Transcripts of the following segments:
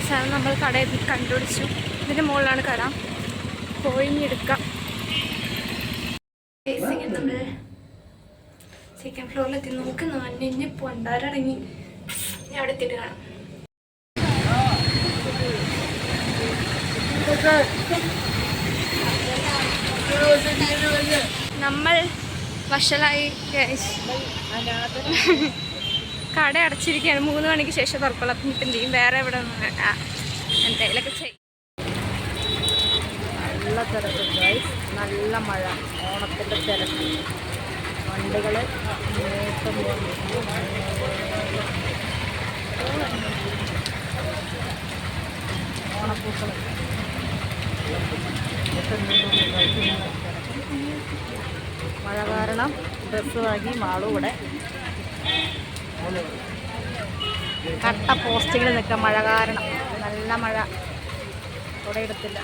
അവസാനം നമ്മൾ കടയിൽ കണ്ടുപിടിച്ചു. ഇതിൻ്റെ മുകളിലാണ് കട. പോയിഞ്ഞെടുക്കാം. നമ്മൾ സെക്കൻഡ് ഫ്ലോറിലെത്തി. നമുക്ക് നനഞ്ഞ് പൊണ്ടാരടങ്ങി. ഞാൻ അവിടെ എത്തിയിട്ട് കാണാം. നമ്മൾ വഷളായി. കട അടച്ചിരിക്കുകയാണ്. 3 മണിക്ക് ശേഷം തുറക്കുള്ളൂ. അപ്പം ഇപ്പം എന്ത് ചെയ്യും? വേറെ എവിടെ എന്തെങ്കിലുമൊക്കെ ചെയ്യും. നല്ല തിരക്ക് ഗൈസ്, നല്ല മഴ, ഓണത്തിൻ്റെ തിരക്ക്. വണ്ടികൾ ഓണപ്പൂക്കൾ മഴ കാരണം ഡ്രസ്സ് വാങ്ങി മാളും ഇവിടെ കട്ട പോസ്റ്റുകൾ നിൽക്കാം. മഴ കാരണം നല്ല മഴ. ഇവിടെ എടുത്തില്ല.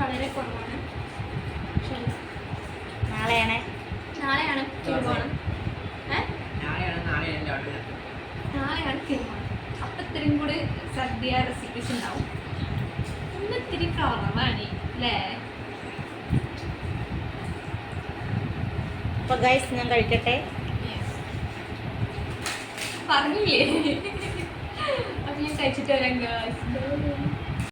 വളരെ കുറവാണ്. നാളെയാണ് തീരുമാനം. അപ്പം ഇത്തിരിയും കൂടി സദ്യ റെസിപ്പീസ് ഉണ്ടാവും. ഇന്ന് ഇത്തിരി കുറവാണ് അല്ലേ? അപ്പോൾ ഗൈസ് ഞാൻ കഴിക്കട്ടെ. പറഞ്ഞില്ലേ? അപ്പം ഞാൻ കഴിച്ചിട്ട് വരാം ഗൈസ്.